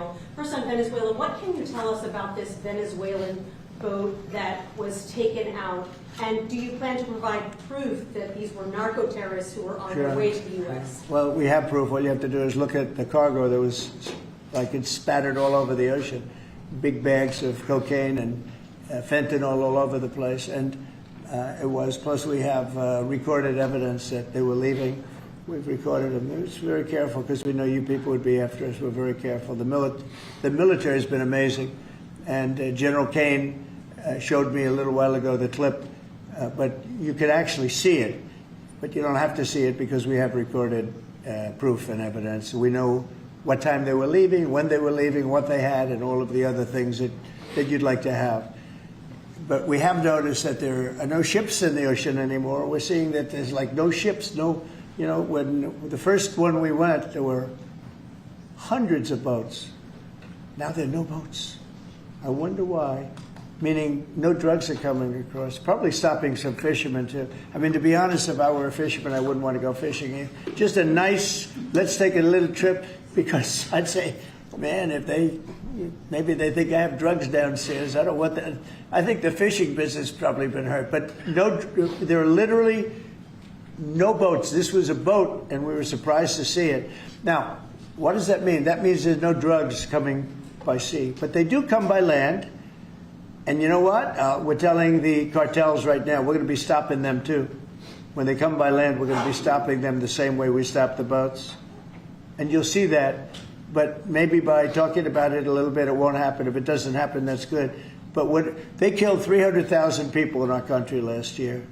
channel. First on Venezuela, what can you tell us about this Venezuelan boat that was taken out? And do you plan to provide proof that these were narco-terrorists who were on their way to the U.S.? Well, we have proof. All you have to do is look at the cargo that was, like, it's spattered all over the ocean. Big bags of cocaine and fentanyl all over the place. And it was, plus we have recorded evidence that they were leaving. We've recorded them. It was very careful because we know you people would be after us. We're very careful. The military has been amazing. And General Kane showed me a little while ago the clip. But you could actually see it, but you don't have to see it because we have recorded proof and evidence. We know what time they were leaving, when they were leaving, what they had, and all of the other things that you'd like to have. But we have noticed that there are no ships in the ocean anymore. We're seeing that there's like no ships, no, you know, when the first one we went, there were hundreds of boats. Now there are no boats. I wonder why. Meaning no drugs are coming across, probably stopping some fishermen too. I mean, to be honest, if I were a fisherman, I wouldn't want to go fishing. Just a nice, let's take a little trip, because I'd say, man, if maybe they think I have drugs downstairs. I don't want that. I think the fishing business has probably been hurt, but no, there are literally no boats. This was a boat, and we were surprised to see it. Now, what does that mean? That means there's no drugs coming by sea, but they do come by land. And you know what? We're telling the cartels right now, we're going to be stopping them too. When they come by land, we're going to be stopping them the same way we stop the boats. And you'll see that. But maybe by talking about it a little bit, it won't happen. If it doesn't happen, that's good. But they killed 300,000 people in our country last year.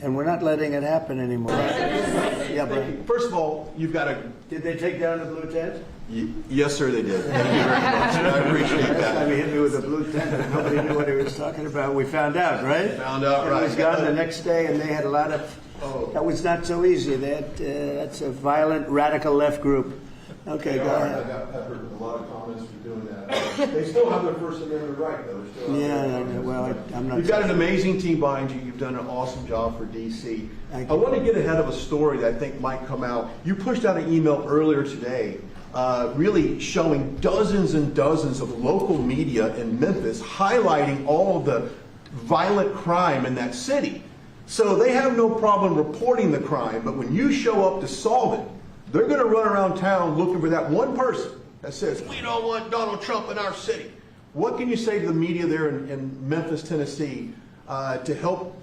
And we're not letting it happen anymore. Yeah, Brian. First of all, you've got to... Did they take down the blue tent? Yes, sir, they did. Thank you very much. I appreciate that. Last time he hit me with a blue tent and nobody knew what he was talking about. We found out, right? Found out, right. It was gone the next day, and they had a lot of... Oh. That was not so easy. They had, that's a violent, radical left group. Okay, go ahead. I got peppered with a lot of comments for doing that. They still have their First Amendment right, though. I'm not... You've got an amazing team behind you. You've done an awesome job for D.C. I want to get ahead of a story that I think might come out. You pushed out an email earlier today really showing dozens and dozens of local media in Memphis highlighting all of the violent crime in that city. So they have no problem reporting the crime, but when you show up to solve it, they're going to run around town looking for that one person that says, we don't want Donald Trump in our city. What can you say to the media there in Memphis, Tennessee, to help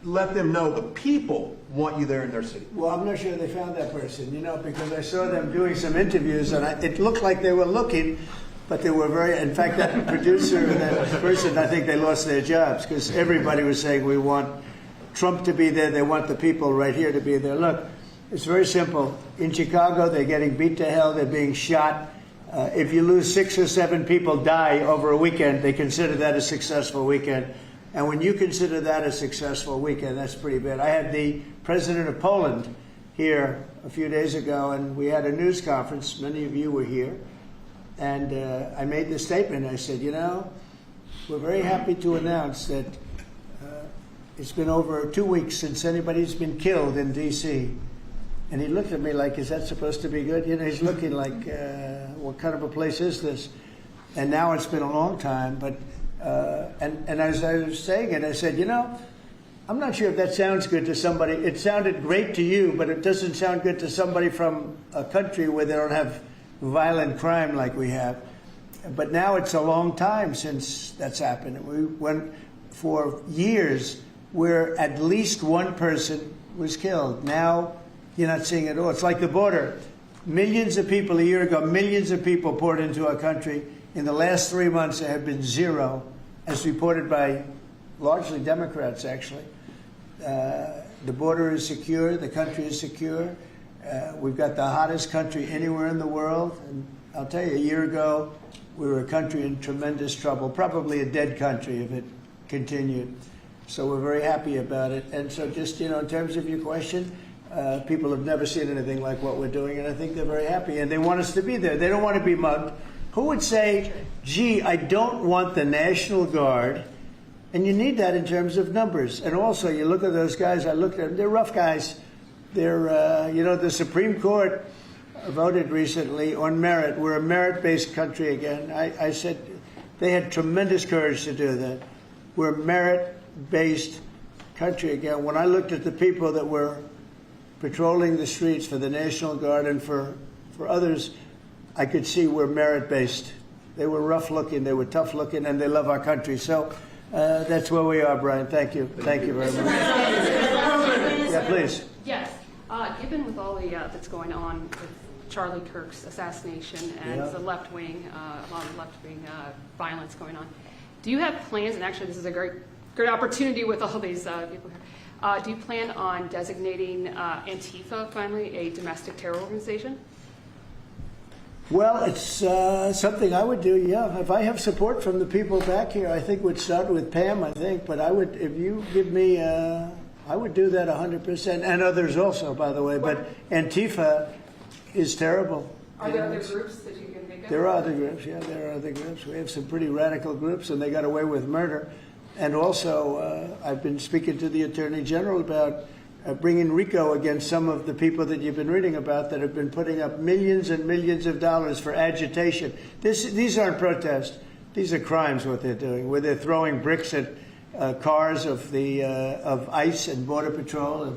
let them know the people want you there in their city? Well, I'm not sure they found that person, you know, because I saw them doing some interviews, and it looked like they were looking, but they were very, in fact, that producer and that person, I think they lost their jobs, because everybody was saying, we want Trump to be there, they want the people right here to be there. Look, it's very simple. In Chicago, they're getting beat to hell, they're being shot. If you lose 6 or 7 people die over a weekend, they consider that a successful weekend. And when you consider that a successful weekend, that's pretty bad. I had the president of Poland here a few days ago, and we had a news conference. Many of you were here. And I made the statement. I said, you know, we're very happy to announce that it's been over 2 weeks since anybody's been killed in D.C. And he looked at me like, is that supposed to be good? You know, he's looking like, what kind of a place is this? And now it's been a long time, but, and as I was saying it, I said, you know, I'm not sure if that sounds good to somebody. It sounded great to you, but it doesn't sound good to somebody from a country where they don't have violent crime like we have. But now it's a long time since that's happened. We went for years where at least one person was killed. Now, you're not seeing it all. It's like the border. Millions of people a year ago, millions of people poured into our country. In the last 3 months, there have been 0, as reported by largely Democrats, actually. The border is secure. The country is secure. We've got the hottest country anywhere in the world. And I'll tell you, a year ago, we were a country in tremendous trouble, probably a dead country if it continued. So we're very happy about it. And so just, you know, in terms of your question, people have never seen anything like what we're doing, and I think they're very happy, and they want us to be there. They don't want to be mugged. Who would say, gee, I don't want the National Guard? And you need that in terms of numbers. And also, you look at those guys, I looked at them, they're rough guys. They're, you know, the Supreme Court voted recently on merit. We're a merit-based country again. I said they had tremendous courage to do that. We're a merit-based country again. When I looked at the people that were patrolling the streets for the National Guard and for others, I could see we're merit-based. They were rough-looking, they were tough-looking, and they love our country. So that's where we are, Brian. Thank you. Thank you very much. Yeah, please. Yes. Given with all the that's going on with Charlie Kirk's assassination and the left-wing, a lot of left-wing violence going on, do you have plans, and actually this is a great opportunity with all these people here, do you plan on designating Antifa finally a domestic terror organization? Well, it's something I would do, yeah. If I have support from the people back here, I think we'd start with Pam, I think. But I would, if you give me, I would do that 100%. And others also, by the way. But Antifa is terrible. Are there other groups that you can think of? There are other groups, yeah, there are other groups. We have some pretty radical groups, and they got away with murder. And also, I've been speaking to the Attorney General about bringing RICO against some of the people that you've been reading about that have been putting up millions and millions of dollars for agitation. These aren't protests. These are crimes, what they're doing, where they're throwing bricks at cars of ICE and Border Patrol. And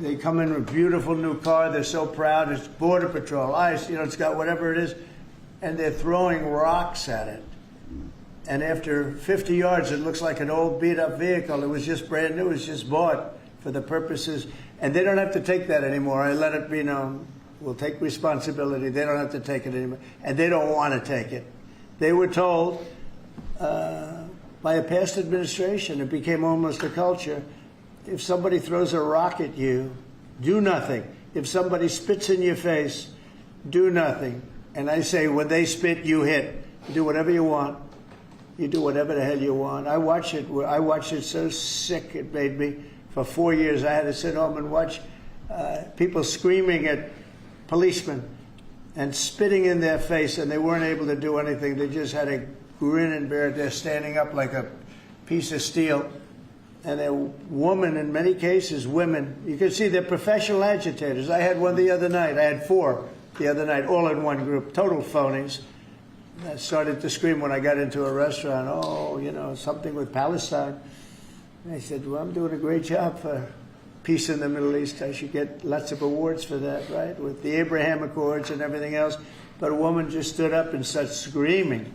they come in with a beautiful new car. They're so proud. It's Border Patrol, ICE, it's got whatever it is. And they're throwing rocks at it. And after 50 yards, it looks like an old beat-up vehicle. It was just brand new. It was just bought for the purposes, and they don't have to take that anymore. I let it be known. We'll take responsibility. They don't have to take it anymore, and they don't want to take it. They were told by a past administration, it became almost a culture, if somebody throws a rock at you, do nothing. If somebody spits in your face, do nothing. And I say, when they spit, you hit. You do whatever you want. You do whatever the hell you want. I watched it so sick it made me. For 4 years, I had to sit home and watch people screaming at policemen and spitting in their face, and they weren't able to do anything. They just had a grin and bear it. They're standing up like a piece of steel. And a woman, in many cases, women, you can see they're professional agitators. I had one the other night. I had 4 the other night, all in one group, total phonies. I started to scream when I got into a restaurant, something with Palestine. And I said, well, I'm doing a great job for peace in the Middle East. I should get lots of awards for that, right? With the Abraham Accords and everything else. But a woman just stood up and started screaming.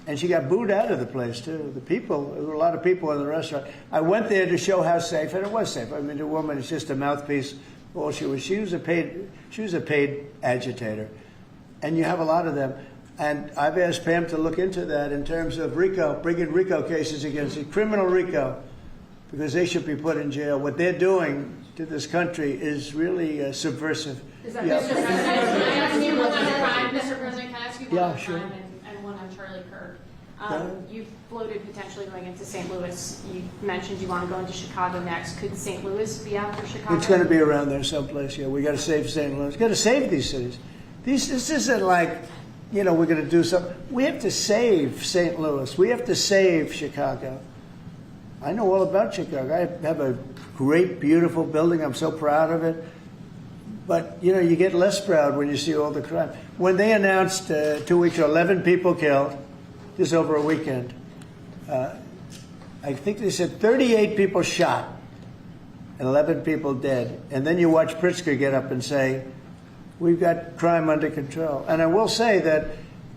And she got booed out of the place, too. There were a lot of people in the restaurant. I went there to show how safe, and it was safe. I mean, the woman is just a mouthpiece. All she was a paid agitator. And you have a lot of them. And I've asked Pam to look into that in terms of RICO, bringing RICO cases against it, criminal RICO, because they should be put in jail. What they're doing to this country is really subversive. Is that Mr. President, can I ask you one on crime? Mr. President, can I ask you one on sure. crime and one on Charlie Kirk? You've floated potentially going into St. Louis. You mentioned you want to go into Chicago next. Could St. Louis be after Chicago? It's going to be around there someplace, yeah. We got to save St. Louis. Got to save these cities. This isn't like, we're going to do something. We have to save St. Louis. We have to save Chicago. I know all about Chicago. I have a great, beautiful building. I'm so proud of it. But, you get less proud when you see all the crime. When they announced 2 weeks ago, 11 people killed, just over a weekend, I think they said 38 people shot and 11 people dead. And then you watch Pritzker get up and say, we've got crime under control. And I will say that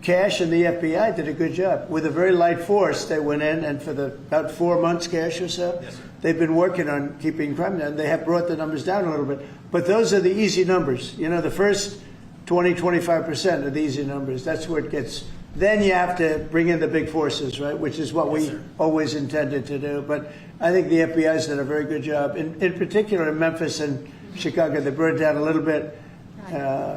Cash and the FBI did a good job. With a very light force, they went in, and for about 4 months, Cash or so, they've been working on keeping crime down. They have brought the numbers down a little bit. But those are the easy numbers. The first 20, 25% are the easy numbers. That's where it gets. Then you have to bring in the big forces, right, which is what we always intended to do. But I think the FBI's done a very good job. In particular, in Memphis and Chicago, they brought it down a little bit.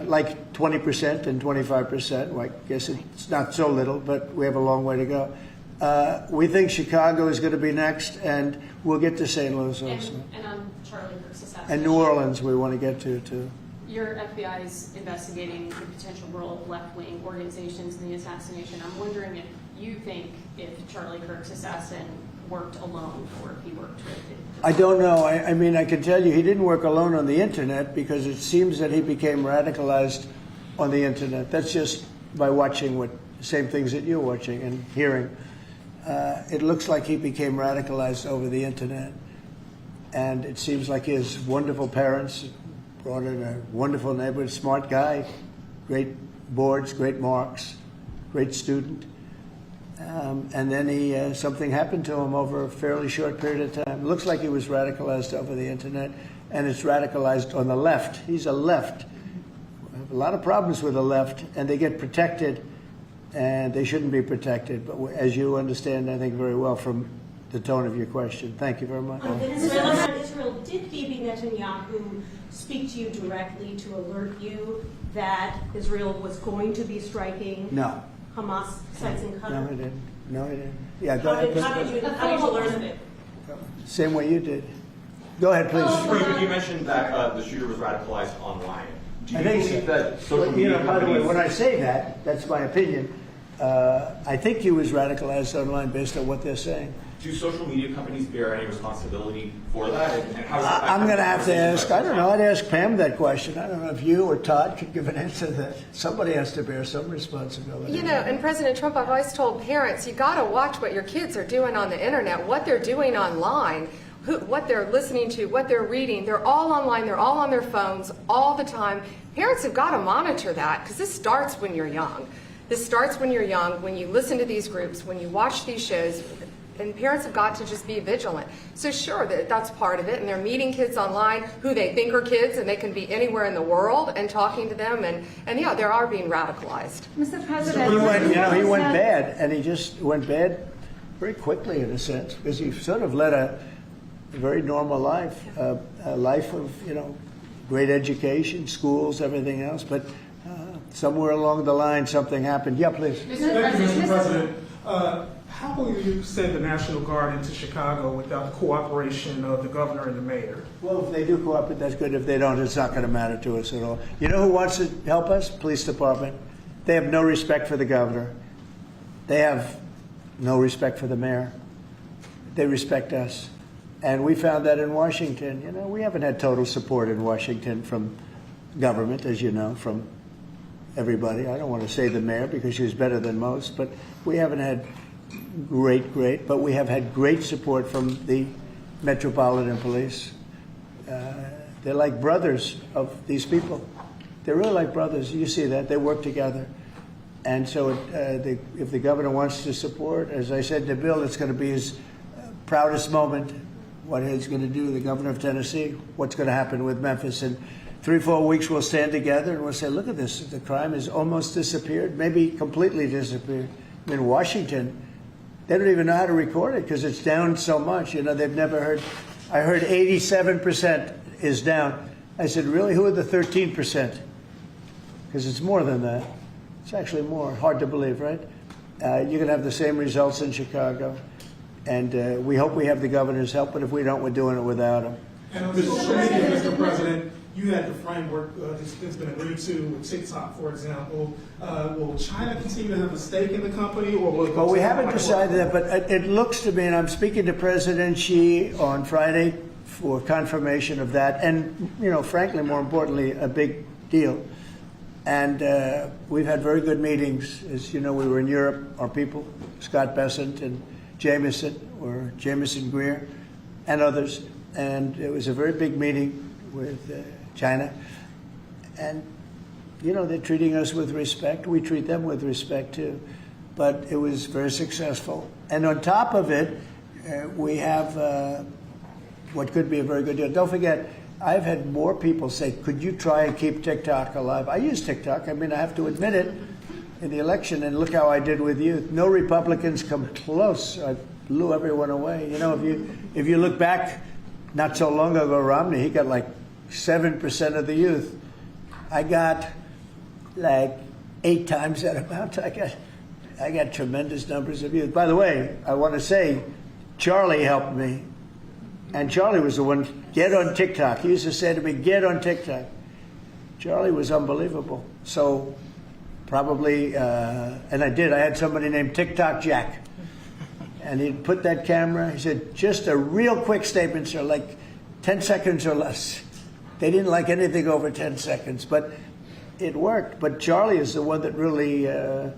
Like 20% and 25%. Well, I guess it's not so little, but we have a long way to go. We think Chicago is going to be next, and we'll get to St. Louis also. And on Charlie Kirk's assassination. And New Orleans we want to get to, too. Your FBI is investigating the potential role of left-wing organizations in the assassination. I'm wondering if you think if Charlie Kirk's assassin worked alone or if he worked with it. I don't know. I mean, I can tell you he didn't work alone on the internet because it seems that he became radicalized on the internet. That's just by watching the same things that you're watching and hearing. It looks like he became radicalized over the internet. And it seems like his wonderful parents brought in a wonderful neighborhood, smart guy, great boards, great marks, great student. And then something happened to him over a fairly short period of time. It looks like he was radicalized over the internet, and it's radicalized on the left. He's a left. We have a lot of problems with the left, and they get protected, and they shouldn't be protected. But as you understand, I think very well from the tone of your question. Thank you very much. Israel, did Bibi Netanyahu speak to you directly to alert you that Israel was going to be striking No. Hamas sites in Qatar? No, he didn't. No, he didn't. Yeah, go ahead. How did you learn of it? Same way you did. Go ahead, please. You mentioned that the shooter was radicalized online. Do you I think believe so. that social But, media by the way, companies... when I say that, that's my opinion. I think he was radicalized online based on what they're saying. Do social media companies bear any responsibility for that? And how does that I'm going to affect have to the ask, I don't know, person? I'd ask Pam that question. I don't know if you or Todd could give an answer to that. Somebody has to bear some responsibility. You know, and President Trump, I've always told parents, you got to watch what your kids are doing on the internet, what they're doing online, what they're listening to, what they're reading. They're all online. They're all on their phones all the time. Parents have got to monitor that because this starts when you're young. This starts when you're young, when you listen to these groups, when you watch these shows. And parents have got to just be vigilant. So sure, that's part of it. And they're meeting kids online who they think are kids, and they can be anywhere in the world and talking to them. And yeah, they are being radicalized. Mr. President, He went bad, and he just went bad very quickly in a sense, because he sort of led a very normal life, a life of, great education, schools, everything else. But somewhere along the line, something happened. Yeah, please. Mr. Thank you, Mr. President. President. How will you send the National Guard into Chicago without the cooperation of the governor and the mayor? Well, if they do cooperate, that's good. If they don't, it's not going to matter to us at all. You know who wants to help us? Police department. They have no respect for the governor. They have no respect for the mayor. They respect us. And we found that in Washington. We haven't had total support in Washington from government, as you know, from everybody. I don't want to say the mayor because she was better than most, but we haven't had great, but we have had great support from the Metropolitan Police. They're like brothers of these people. They're really like brothers. You see that. They work together. And so if the governor wants to support, as I said to Bill, it's going to be his proudest moment, what he's going to do, the governor of Tennessee, what's going to happen with Memphis. In 3-4 weeks, we'll stand together and we'll say, look at this. The crime has almost disappeared, maybe completely disappeared. In Washington, they don't even know how to record it because it's down so much. They've never heard. I heard 87% is down. I said, really? Who are the 13%? Because it's more than that. It's actually more. Hard to believe, right? You're going to have the same results in Chicago. And we hope we have the governor's help, but if we don't, we're doing it without him. And on social media, Mr. President, you had the framework that's been agreed to with TikTok, for example. Will China continue to have a stake in the company, or will it go Well, we to haven't like decided that, but it looks to me, and I'm speaking to President Xi on Friday for confirmation of that, and, frankly, more importantly, a big deal. And we've had very good meetings. As you know, we were in Europe, our people, Scott Bessent and Jameson Greer, and others. And it was a very big meeting with China. And, they're treating us with respect. We treat them with respect, too. But it was very successful. And on top of it, we have what could be a very good deal. Don't forget, I've had more people say, could you try and keep TikTok alive? I use TikTok. I have to admit it. In the election, and look how I did with youth. No Republicans come close. I blew everyone away. If you look back, not so long ago, Romney, he got like 7% of the youth. I got like 8 times that amount. I got tremendous numbers of youth. By the way, I want to say, Charlie helped me, and Charlie was the one. Get on TikTok. He used to say to me, "Get on TikTok." Charlie was unbelievable. So. Probably, and I did. I had somebody named TikTok Jack, and he'd put that camera, he said, just a real quick statement, sir, like 10 seconds or less. They didn't like anything over 10 seconds, but it worked. But Charlie is the one that really, and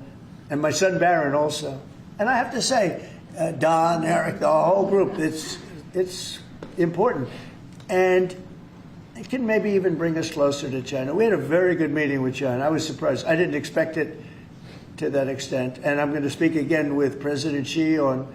my son Barron also. And I have to say, Don, Eric, the whole group, it's important. And it can maybe even bring us closer to China. We had a very good meeting with China. I was surprised. I didn't expect it to that extent. And I'm going to speak again with President Xi on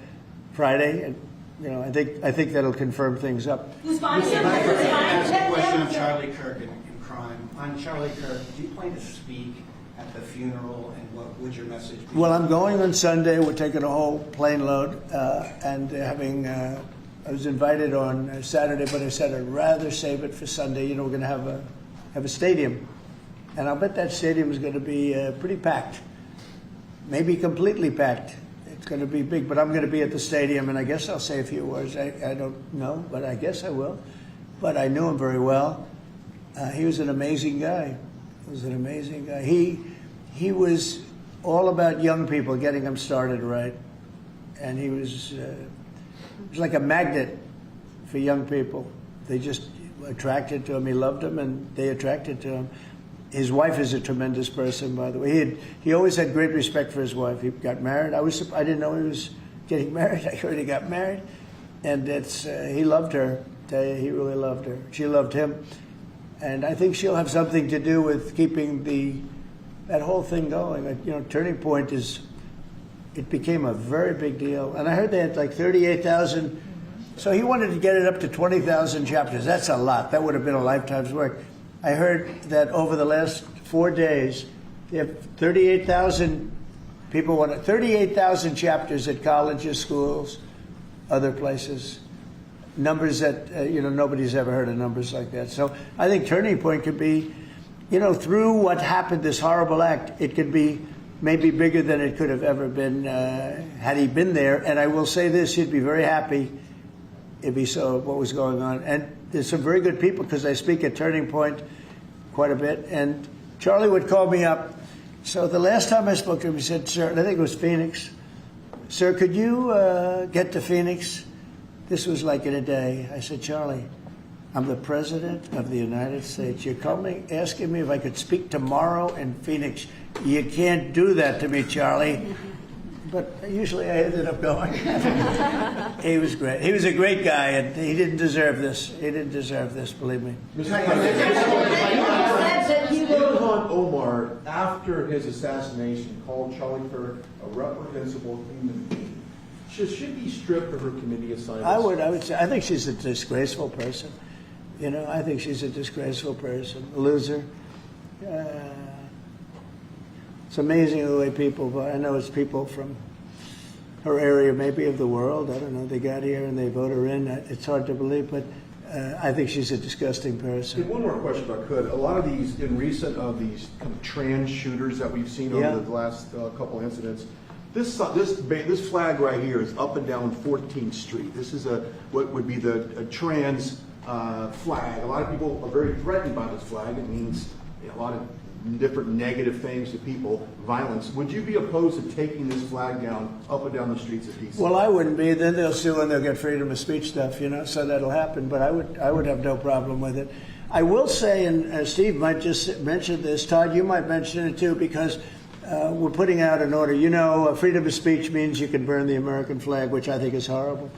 Friday. And, you know, I think that'll confirm things up. Who's buying it? I'd like to ask a question on Charlie Kirk and crime. On Charlie Kirk, do you plan to speak at the funeral, and what would your message be? Well, I'm going on Sunday. We're taking a whole plane load and having. I was invited on Saturday, but I said I'd rather save it for Sunday. You know, we're going to have a stadium, and I'll bet that stadium is going to be pretty packed, maybe completely packed. It's going to be big, but I'm going to be at the stadium, and I guess I'll say a few words. I don't know, but I guess I will. But I knew him very well. He was an amazing guy. He was all about young people, getting them started right, and he was like a magnet for young people. They just attracted to him. He loved them, and they attracted to him. His wife is a tremendous person, by the way. He always had great respect for his wife. He got married. I didn't know he was getting married. I heard he got married, and he loved her. He really loved her. She loved him, and I think she'll have something to do with keeping that whole thing going. You know, Turning Point it became a very big deal, and I heard they had like 38,000. So he wanted to get it up to 20,000 chapters. That's a lot. That would have been a lifetime's work. I heard that over the last 4 days, they have 38,000 people 38,000 chapters at colleges, schools, other places. Numbers that, nobody's ever heard of numbers like that. So I think Turning Point could be, through what happened, this horrible act, it could be maybe bigger than it could have ever been had he been there. And I will say this, he'd be very happy if he saw what was going on. And there's some very good people, because I speak at Turning Point quite a bit. And Charlie would call me up. So the last time I spoke to him, he said, sir, and I think it was Phoenix, sir, could you get to Phoenix? This was like in a day. I said, Charlie, I'm the President of the United States. You're calling, asking me if I could speak tomorrow in Phoenix. You can't do that to me, Charlie. But usually I ended up going. He was great. He was a great guy, and he didn't deserve this. He didn't deserve this, believe me. Ilhan Omar, after his assassination, called Charlie Kirk a reprehensible human being. Should be stripped of her committee assignments. I would say, I think she's a disgraceful person. I think she's a disgraceful person, a loser. It's amazing the way people, I know it's people from her area, maybe of the world, I don't know, they got here and they vote her in. It's hard to believe, but I think she's a disgusting person. One more question, if I could. A lot of these, in recent of these kind of trans shooters that we've seen over the last couple incidents, this flag right here is up and down 14th Street. This is what would be a trans flag. A lot of people are very threatened by this flag. It means a lot of different negative things to people, violence. Would you be opposed to taking this flag down up and down the streets of D.C.? Well, I wouldn't be. Then they'll sue and they'll get freedom of speech stuff, so that'll happen. But I would have no problem with it. I will say, and Steve might just mention this, Todd, you might mention it too, because we're putting out an order. Freedom of speech means you can burn the American flag, which I think is horrible.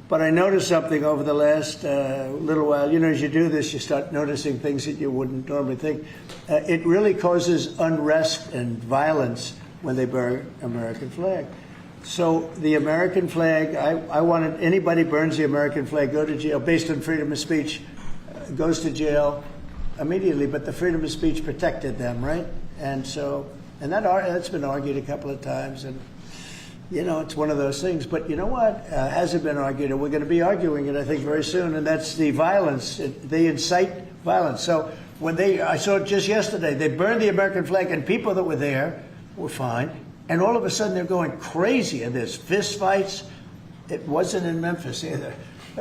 But I noticed something over the last little while. As you do this, you start noticing things that you wouldn't normally think. It really causes unrest and violence when they burn American flag. So the American flag, I wanted anybody burns the American flag, go to jail based on freedom of speech, goes to jail immediately. But the freedom of speech protected them, right? And that's been argued a couple of times. And it's one of those things. But you know what? Hasn't been argued, and we're going to be arguing it, I think, very soon, and that's the violence. They incite violence. So I saw it just yesterday, they burned the American flag, and people that were there were fine, and all of a sudden they're going crazy, and there's fist fights. It wasn't in Memphis either.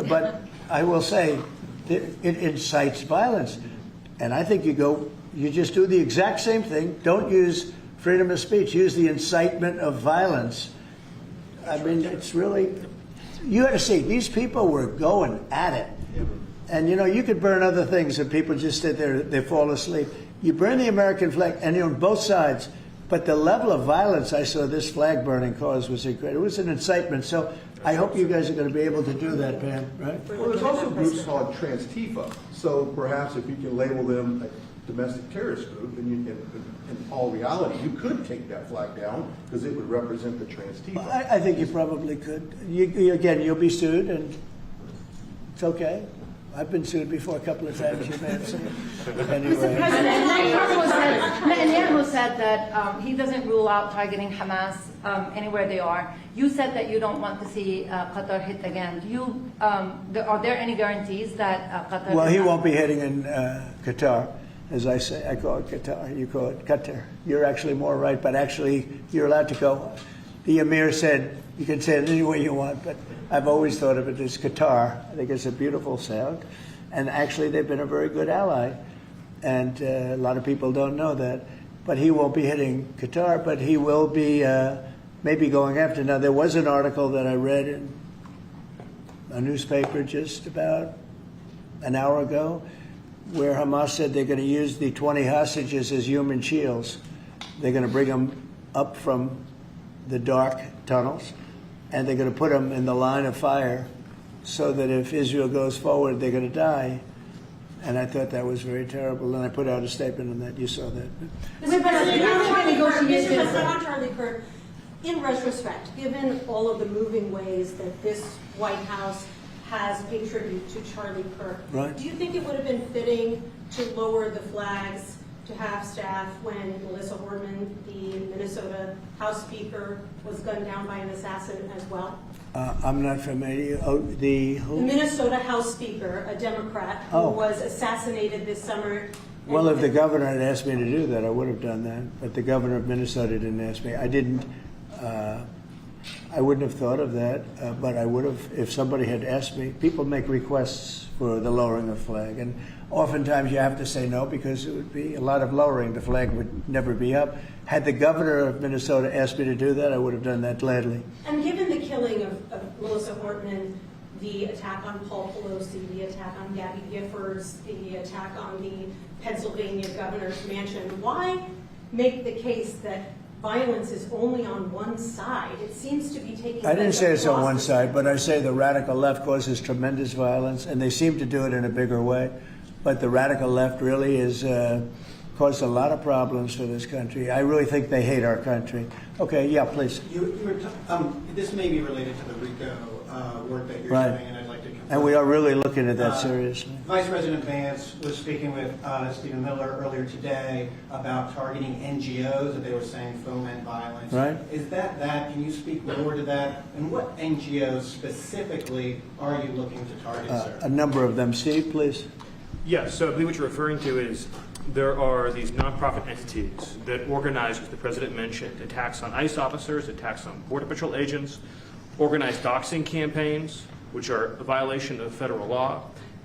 But I will say, it incites violence. And I think you just do the exact same thing. Don't use freedom of speech. Use the incitement of violence. I mean, it's really, you had to see, these people were going at it. And, you know, you could burn other things and people just sit there, they fall asleep. You burn the American flag, and you're on both sides. But the level of violence I saw this flag burning cause was incredible. It was an incitement. So I hope you guys are going to be able to do that, Pam, right? Well, there's also groups called transtifa. So perhaps if you can label them a domestic terrorist group, and in all reality, you could take that flag down because it would represent the transtifa. I think you probably could. Again, you'll be sued, and it's okay. I've been sued before a couple of times. You may have seen. Anyway. Netanyahu said that he doesn't rule out targeting Hamas anywhere they are. You said that you don't want to see Qatar hit again. Are there any guarantees that Qatar? Well, he won't be hitting in Qatar, as I say. I call it Qatar. You call it Qatar. You're actually more right, but actually you're allowed to go. The Emir said you can say it any way you want, but I've always thought of it as Qatar. I think it's a beautiful sound. And actually, they've been a very good ally. And a lot of people don't know that. But he won't be hitting Qatar, but he will be maybe going after. Now, there was an article that I read in a newspaper just about an hour ago where Hamas said they're going to use the 20 hostages as human shields. They're going to bring them up from the dark tunnels, and they're going to put them in the line of fire so that if Israel goes forward, they're going to die. And I thought that was very terrible, and I put out a statement on that. You saw that. Mr. Charlie Kirk, in retrospect, given all of the moving ways that this White House has paid tribute to Charlie Kirk, right. Do you think it would have been fitting to lower the flags to half-staff when Melissa Horman, the Minnesota House Speaker, was gunned down by an assassin as well? I'm not familiar. Oh, who? The Minnesota House Speaker, a Democrat, who was assassinated this summer. Well, if the governor had asked me to do that, I would have done that. But the governor of Minnesota didn't ask me. I didn't. I wouldn't have thought of that, but I would have if somebody had asked me. People make requests for the lowering of flag, and oftentimes you have to say no because it would be a lot of lowering. The flag would never be up. Had the governor of Minnesota asked me to do that, I would have done that gladly. And given the killing of Melissa Hortman, the attack on Paul Pelosi, the attack on Gabby Giffords, the attack on the Pennsylvania governor's mansion, why make the case that violence is only on one side? It seems to be taking. I didn't say it's on one side, but I say the radical left causes tremendous violence, and they seem to do it in a bigger way. But the radical left really is caused a lot of problems for this country. I really think they hate our country. Okay, yeah, please. This may be related to the RICO work that you're Right. doing, and I'd like to confirm. And we are really looking at that seriously. Vice President Vance was speaking with Stephen Miller earlier today about targeting NGOs that they were saying foment violence. Right. Is that? Can you speak more to that? And what NGOs specifically are you looking to target, sir? A number of them. Steve, please. Yes, so I believe what you're referring to is there are these nonprofit entities that organize, as the president mentioned, attacks on ICE officers, attacks on Border Patrol agents, organized doxing campaigns, which are a violation of federal law.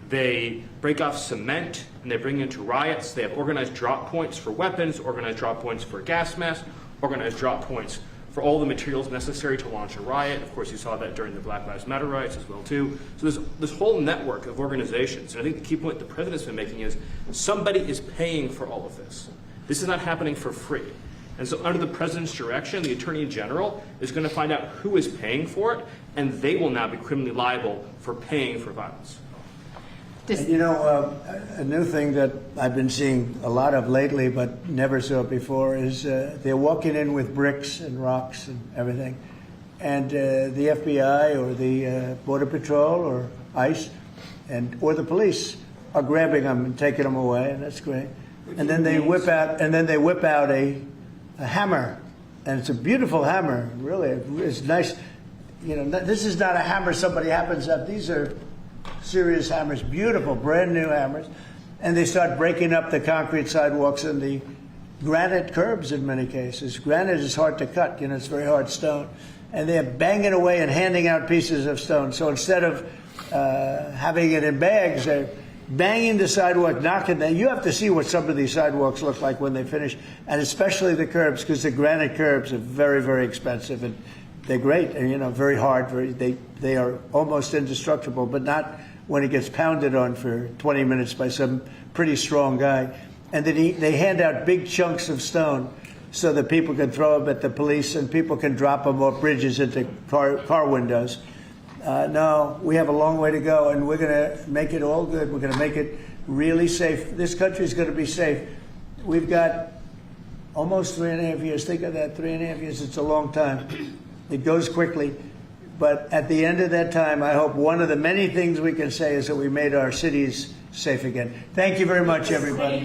They break off cement and they bring into riots. They have organized drop points for weapons, organized drop points for gas masks, organized drop points for all the materials necessary to launch a riot. Of course, you saw that during the Black Lives Matter riots as well, too. So there's this whole network of organizations. And I think the key point the president's been making is somebody is paying for all of this. This is not happening for free. And so under the president's direction, the attorney general is going to find out who is paying for it, and they will now be criminally liable for paying for violence. And you know, a new thing that I've been seeing a lot of lately, but never saw it before, is they're walking in with bricks and rocks and everything. And the FBI or the Border Patrol or ICE or the police are grabbing them and taking them away, and that's great. And then they whip out a hammer, and it's a beautiful hammer. Really, it's nice. You know, this is not a hammer somebody happens up. These are serious hammers, beautiful, brand new hammers, and they start breaking up the concrete sidewalks and the granite curbs in many cases. Granite is hard to cut, you know, it's very hard stone, and they're banging away and handing out pieces of stone. So instead of having it in bags, they're banging the sidewalk, knocking them. You have to see what some of these sidewalks look like when they finish, and especially the curbs, because the granite curbs are very, very expensive, and they're great, and very hard. They are almost indestructible, but not when it gets pounded on for 20 minutes by some pretty strong guy. And then they hand out big chunks of stone so that people can throw them at the police and people can drop them off bridges into car windows. No, we have a long way to go, and we're going to make it all good. We're going to make it really safe. This country is going to be safe. We've got almost 3.5 years. Think of that, 3.5 years. It's a long time. It goes quickly. But at the end of that time, I hope one of the many things we can say is that we made our cities safe again. Thank you very much, everybody.